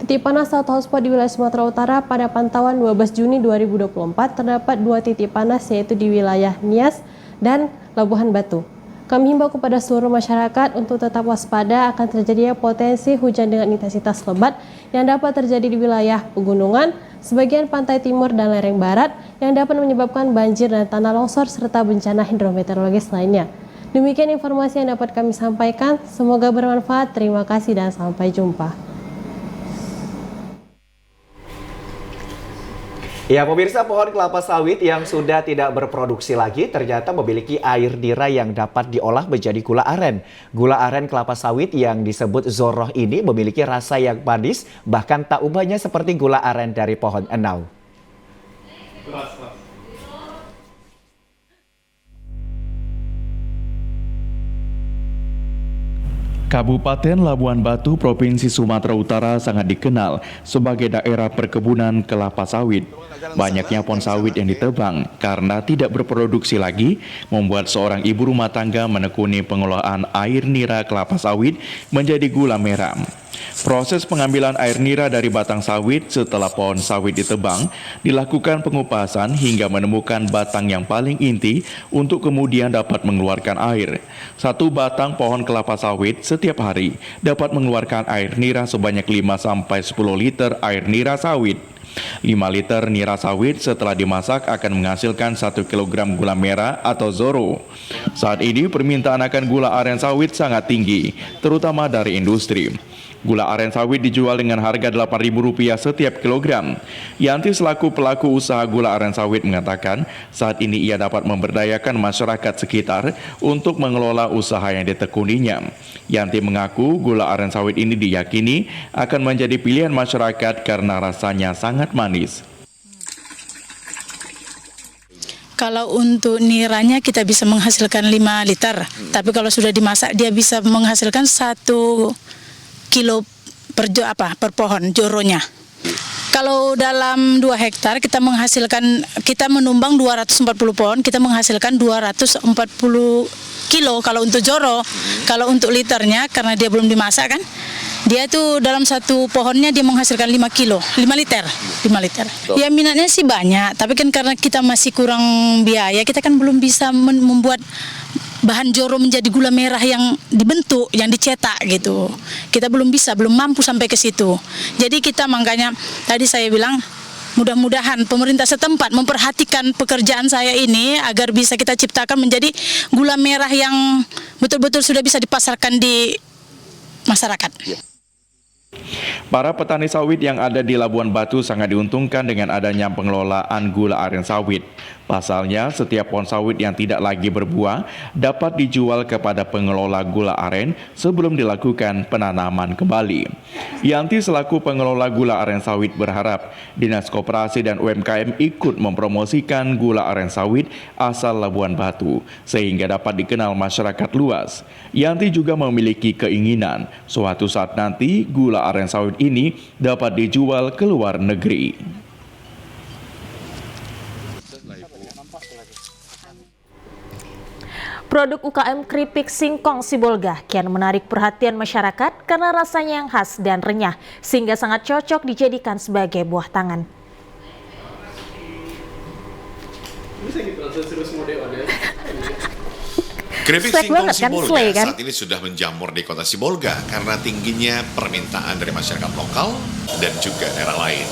Titik panas atau hotspot di wilayah Sumatera Utara pada pantauan 12 Juni 2024 terdapat 2 titik panas yaitu di wilayah Nias dan Labuhan Batu. Kami himbau kepada seluruh masyarakat untuk tetap waspada akan terjadinya potensi hujan dengan intensitas lebat yang dapat terjadi di wilayah pegunungan, sebagian pantai timur dan lereng barat yang dapat menyebabkan banjir dan tanah longsor serta bencana hidrometeorologis lainnya. Demikian informasi yang dapat kami sampaikan, semoga bermanfaat. Terima kasih dan sampai jumpa. Ya pemirsa, pohon kelapa sawit yang sudah tidak berproduksi lagi ternyata memiliki air nirai yang dapat diolah menjadi gula aren. Gula aren kelapa sawit yang disebut Zoroh ini memiliki rasa yang manis, bahkan tak ubahnya seperti gula aren dari pohon enau. Kabupaten Labuan Batu, Provinsi Sumatera Utara sangat dikenal sebagai daerah perkebunan kelapa sawit. Banyaknya pohon sawit yang ditebang karena tidak berproduksi lagi membuat seorang ibu rumah tangga menekuni pengelolaan air nira kelapa sawit menjadi gula merah. Proses pengambilan air nira dari batang sawit setelah pohon sawit ditebang dilakukan pengupasan hingga menemukan batang yang paling inti untuk kemudian dapat mengeluarkan air. Satu batang pohon kelapa sawit setiap hari dapat mengeluarkan air nira sebanyak 5-10 liter air nira sawit. 5 liter nira sawit setelah dimasak akan menghasilkan 1 kg gula merah atau Zoro. Saat ini permintaan akan gula aren sawit sangat tinggi, terutama dari industri. Gula aren sawit dijual dengan harga Rp8.000 setiap kilogram. Yanti selaku pelaku usaha gula aren sawit mengatakan saat ini ia dapat memberdayakan masyarakat sekitar untuk mengelola usaha yang ditekuninya. Yanti mengaku gula aren sawit ini diyakini akan menjadi pilihan masyarakat karena rasanya sangat manis. Kalau untuk niranya kita bisa menghasilkan 5 liter, tapi kalau sudah dimasak dia bisa menghasilkan 1 kilo per pohon joronya. Kalau dalam 2 hektar kita menumbang 240 pohon, kita menghasilkan 240 kilo kalau untuk joro. Kalau untuk liternya karena dia belum dimasak kan, dia itu dalam satu pohonnya dia menghasilkan 5 liter. Ya minatnya sih banyak, tapi kan karena kita masih kurang biaya, kita kan belum bisa membuat bahan joro menjadi gula merah yang dibentuk, yang dicetak gitu. Kita belum mampu sampai ke situ. Jadi kita makanya tadi saya bilang mudah-mudahan pemerintah setempat memperhatikan pekerjaan saya ini agar bisa kita ciptakan menjadi gula merah yang betul-betul sudah bisa dipasarkan di masyarakat. Para petani sawit yang ada di Labuan Batu sangat diuntungkan dengan adanya pengelolaan gula aren sawit. Pasalnya, setiap pohon sawit yang tidak lagi berbuah dapat dijual kepada pengelola gula aren sebelum dilakukan penanaman kembali. Yanti selaku pengelola gula aren sawit berharap Dinas Koperasi dan UMKM ikut mempromosikan gula aren sawit asal Labuan Batu sehingga dapat dikenal masyarakat luas. Yanti juga memiliki keinginan suatu saat nanti gula aren sawit ini dapat dijual ke luar negeri. Produk UKM keripik singkong Sibolga kian menarik perhatian masyarakat karena rasanya yang khas dan renyah, sehingga sangat cocok dijadikan sebagai buah tangan. Keripik singkong Sibolga saat ini sudah menjamur di kota Sibolga karena tingginya permintaan dari masyarakat lokal dan juga daerah lain.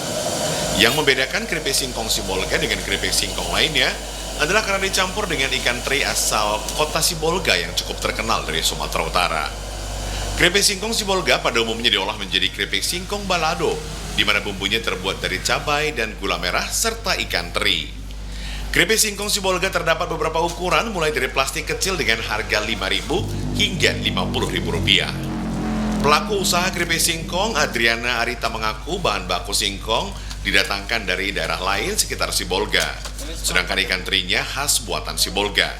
Yang membedakan keripik singkong Sibolga dengan keripik singkong lainnya adalah karena dicampur dengan ikan teri asal kota Sibolga yang cukup terkenal dari Sumatera Utara. Keripik singkong Sibolga pada umumnya diolah menjadi keripik singkong balado, di mana bumbunya terbuat dari cabai dan gula merah serta ikan teri. Keripik singkong Sibolga terdapat beberapa ukuran mulai dari plastik kecil dengan harga Rp5.000 hingga Rp50.000. Pelaku usaha keripik singkong Adriana Arita mengaku bahan baku singkong didatangkan dari daerah lain sekitar Sibolga, sedangkan ikan terinya khas buatan Sibolga.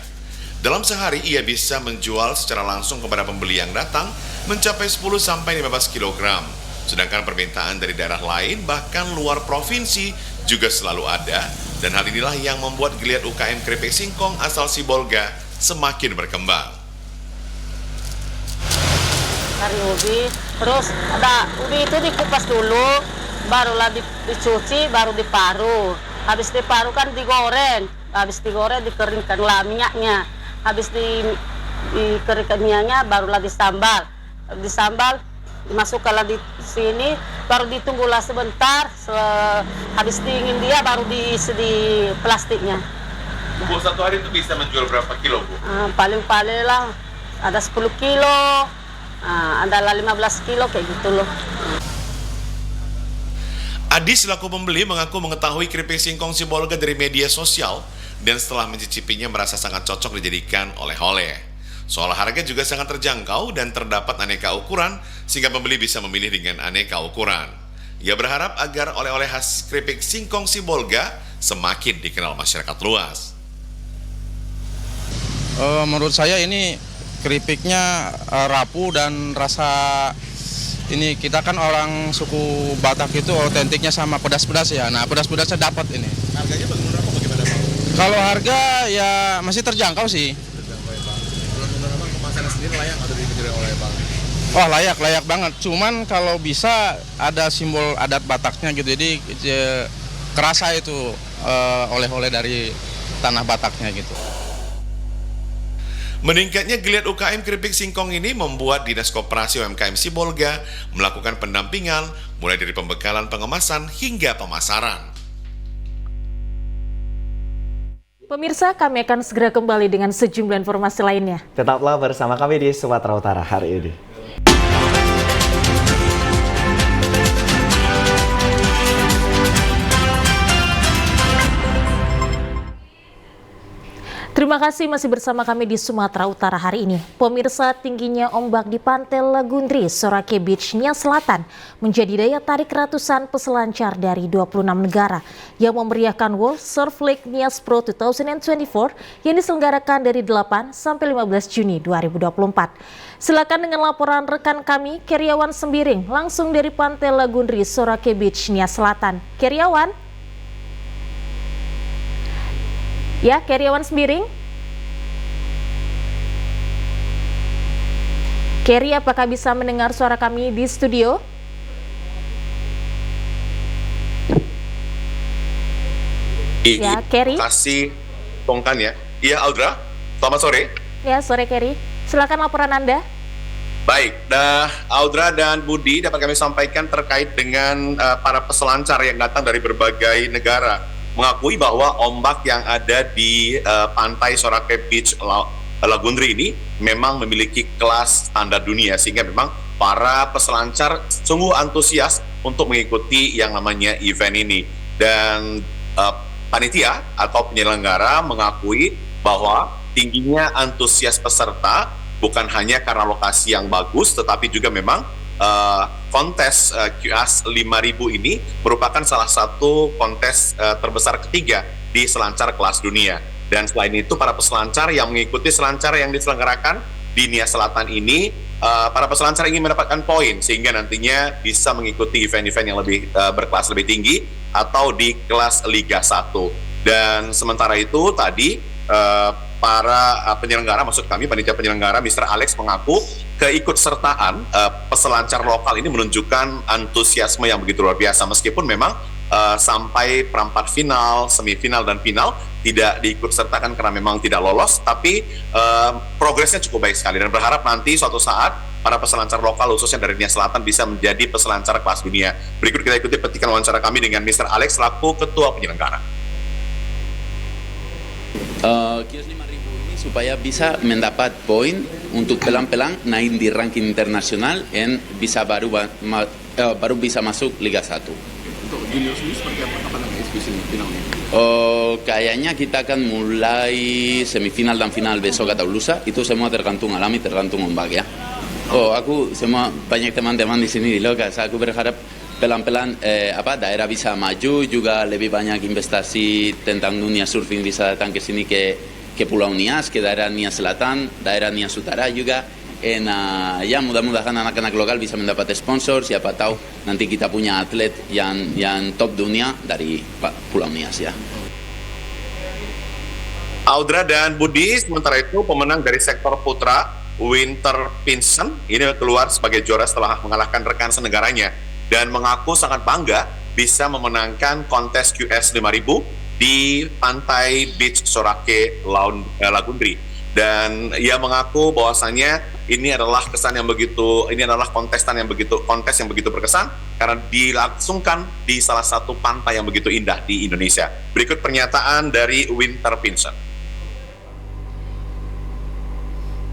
Dalam sehari ia bisa menjual secara langsung kepada pembeli yang datang mencapai 10-15 kg, sedangkan permintaan dari daerah lain bahkan luar provinsi juga selalu ada, dan hal inilah yang membuat geliat UKM keripik singkong asal Sibolga semakin berkembang. Dari ubi, terus ada ubi itu dikupas dulu, barulah dicuci, baru diparut. Habis diparut kan digoreng, habis digoreng dikeringkan lah minyaknya. Habis dikeringkan minyaknya barulah disambal. Disambal dimasukkanlah di sini, baru ditunggulah sebentar. Habis dingin dia baru diisi di plastiknya. Bu, satu hari itu bisa menjual berapa kilo, Bu? Paling-paling lah ada 10 kilo, ada 15 kilo kayak gitu loh. Adi selaku pembeli mengaku mengetahui keripik singkong Sibolga dari media sosial dan setelah mencicipinya merasa sangat cocok dijadikan oleh-oleh. Soal harga juga sangat terjangkau dan terdapat aneka ukuran sehingga pembeli bisa memilih dengan aneka ukuran. Ia berharap agar oleh-oleh khas keripik singkong Sibolga semakin dikenal masyarakat luas. Menurut saya ini keripiknya rapuh dan rasa ini kita kan orang suku Batak itu otentiknya sama pedas-pedas ya. Nah, pedas-pedasnya dapat ini. Harganya bagaimana Bang? Kalau harga ya masih terjangkau sih. Kalau menurut Abang kemasannya sendiri layak atau dipikirin oleh Bang? Oh, layak banget. Cuman kalau bisa ada simbol adat Bataknya gitu. Jadi kerasa itu oleh-oleh dari tanah Bataknya gitu. Meningkatnya geliat UKM keripik singkong ini membuat Dinas Koperasi UMKM Sibolga melakukan pendampingan mulai dari pembekalan pengemasan hingga pemasaran. Pemirsa, kami akan segera kembali dengan sejumlah informasi lainnya. Tetaplah bersama kami di Sumatera Utara hari ini. Terima kasih masih bersama kami di Sumatera Utara hari ini. Pemirsa, tingginya ombak di Pantai Lagundri, Sorake Beach, Nias Selatan menjadi daya tarik ratusan peselancar dari 26 negara yang memeriahkan World Surf League Nias Pro 2024 yang diselenggarakan dari 8 sampai 15 Juni 2024. Silakan dengan laporan rekan kami, Keriawan Sembiring, langsung dari Pantai Lagundri, Sorake Beach, Nias Selatan. Keriawan? Ya, Keriawan Sembiring. Keri, apakah bisa mendengar suara kami di studio? Ya, Keri. Terima kasih, Tongkan ya. Iya, Audra. Selamat sore. Ya, sore Keri. Silakan laporan Anda. Baik, Audra dan Budi dapat kami sampaikan terkait dengan para peselancar yang datang dari berbagai negara. Mengakui bahwa ombak yang ada di pantai Sorake Beach Lagundri ini memang memiliki kelas standar dunia, sehingga memang para peselancar sungguh antusias untuk mengikuti yang namanya event ini. Dan panitia atau penyelenggara mengakui bahwa tingginya antusias peserta bukan hanya karena lokasi yang bagus, tetapi juga memang kontes QS 5000 ini merupakan salah satu kontes terbesar ketiga di selancar kelas dunia. Dan selain itu, para peselancar yang mengikuti selancar yang diselenggarakan di Nias Selatan ini, para peselancar ingin mendapatkan poin sehingga nantinya bisa mengikuti event-event yang lebih berkelas lebih tinggi atau di kelas Liga 1. Dan sementara itu tadi para penyelenggara, maksud kami panitia penyelenggara, Mr. Alex mengaku keikutsertaan peselancar lokal ini menunjukkan antusiasme yang begitu luar biasa, meskipun memang sampai perempat final, semifinal, dan final tidak diikutsertakan karena memang tidak lolos, tapi progresnya cukup baik sekali dan berharap nanti suatu saat para peselancar lokal khususnya dari Nias Selatan bisa menjadi peselancar kelas dunia. Berikut kita ikuti petikan wawancara kami dengan Mr. Alex selaku ketua penyelenggara. QS 5000 ini supaya bisa mendapat poin untuk pelan-pelan naik di ranking internasional dan bisa baru bisa masuk Liga 1. Untuk junior sendiri seperti apa? Kapan nanti finalnya? Kayaknya kita akan mulai semifinal dan final besok atau lusa. Itu semua tergantung alam, tergantung ombak ya. Aku semua banyak teman-teman di sini di Lokas. Aku berharap pelan-pelan daerah bisa maju, juga lebih banyak investasi tentang dunia surfing bisa datang ke sini ke Pulau Nias, ke daerah Nias Selatan, daerah Nias Utara juga. Ya mudah-mudahan anak-anak lokal bisa mendapat sponsor, siapa tahu nanti kita punya atlet yang top dunia dari Pulau Nias ya. Audra dan Budi, sementara itu pemenang dari sektor putra, Winter Pinson, ini keluar sebagai juara setelah mengalahkan rekan senegaranya dan mengaku sangat bangga bisa memenangkan kontes QS 5000 di Pantai Beach Sorake Lagundri. Dan ia mengaku bahwasanya ini adalah kontes yang begitu berkesan karena dilangsungkan di salah satu pantai yang begitu indah di Indonesia. Berikut pernyataan dari Winter Pinson.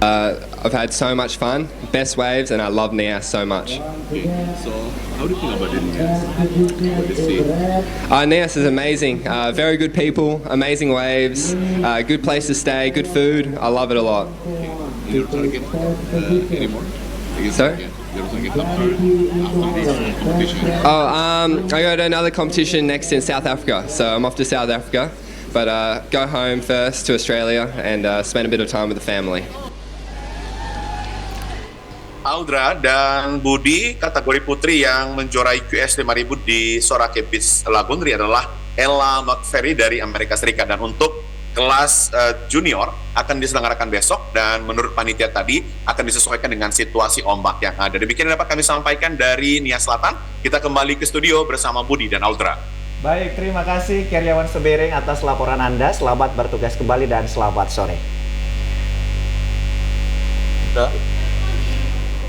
I've had so much fun, best waves, and I love Nias so much. Okay. So, how do you think about Nias? What do you see? Nias is amazing. Very good people, amazing waves, good place to stay, good food. I love it a lot. You're trying to get anymore? Sorry? Oh, I got another competition next in South Africa, so I'm off to South Africa. But go home first to Australia and spend a bit of time with the family. Aldra dan Budi, kategori putri yang menjuarai QS 5000 di Sorake Beach Lagunri adalah Ella McFerry dari Amerika Serikat. Dan untuk kelas junior akan diselenggarakan besok dan menurut panitia tadi akan disesuaikan dengan situasi ombak yang ada. Demikian yang dapat kami sampaikan dari Nia Selatan. Kita kembali ke studio bersama Budi dan Aldra. Baik, terima kasih Karyawan Sebering atas laporan Anda. Selamat bertugas kembali dan selamat sore.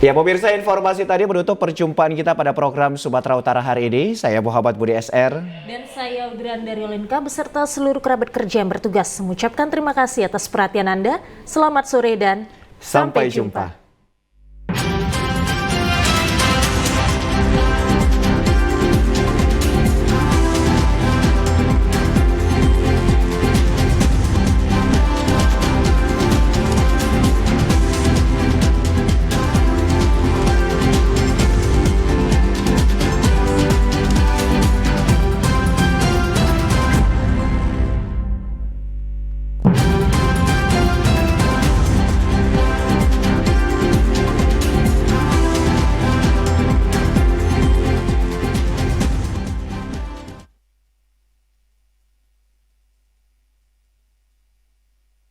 Ya pemirsa, informasi tadi menutup perjumpaan kita pada program Sumatera Utara hari ini. Saya Muhammad Budi SR. Dan saya Audrian dari Olinka beserta seluruh kerabat kerja yang bertugas mengucapkan terima kasih atas perhatian Anda. Selamat sore dan sampai jumpa.